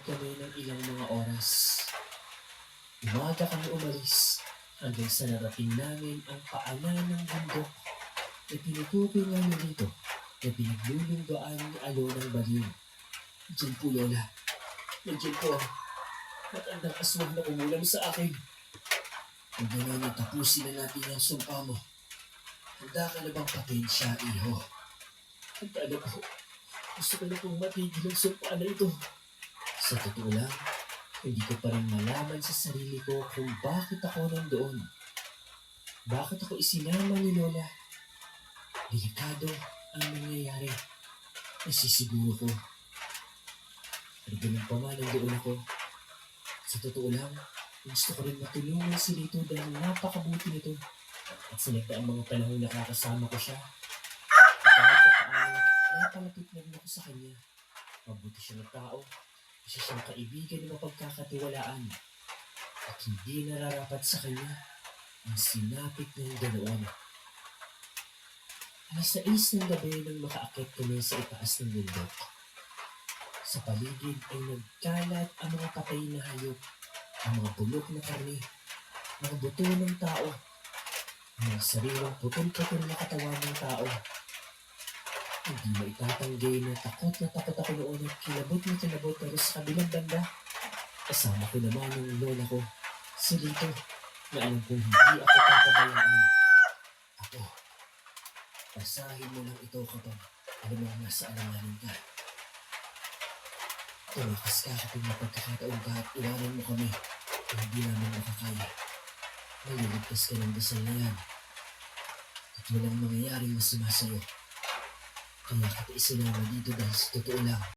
kami ng ilang mga oras. Umaga kami umalis hanggang sa narating namin ang paanan ng bundok na tinutukoy namin dito na pinaglulunggaan ni Alo ng Baliw. Diyan po, Lola. Nandiyan po ang matandang aswang na umulam sa akin. Kung gano'n ay tapusin na natin ang sumpa mo. Handa ka na bang patayin siya, iho? Handa na po. Gusto ko na pong matigil ang sumpa na ito. Sa totoo lang, hindi ko pa rin malaman sa sarili ko kung bakit ako nandoon. Bakit ako isinama ni Lola? Delikado ang nangyayari. Nasisiguro ko. Pero ganun pa man nandoon ako. Sa totoo lang, gusto ko rin matulungan si Lito dahil napakabuti nito. At sa nagdaang mga panahon nakakasama ko siya. At kahit sa paano, napalapit na rin ako sa kanya. Mabuti siya na tao. Isa siyang kaibigan na mapagkakatiwalaan. At hindi nararapat sa kanya ang sinapit ng ganoon. Alas 6 ng gabi nang makaakit kami sa itaas ng bundok. Sa paligid ay nagkalat ang mga patay na hayop, ang mga bulok na karne, mga buto ng tao, ang mga sariwang putol-putol na katawan ng tao. Hindi mo itatanggi na takot ako noon at kilabot na kilabot pero sa kabilang banda. Kasama ko naman yung lola ko, si Lito, na alam kong hindi ako papabayaan. Ako, basahin mo lang ito kapag alam mo nasa alanganin ka. Tumakas ka kapag mapagkakataon ka at iwanan mo kami kung hindi namin makakaya. Maliligtas ka ng dasal na yan at walang mangyayaring masama sa'yo. Kaya kita isinama dito dahil sa totoo lang.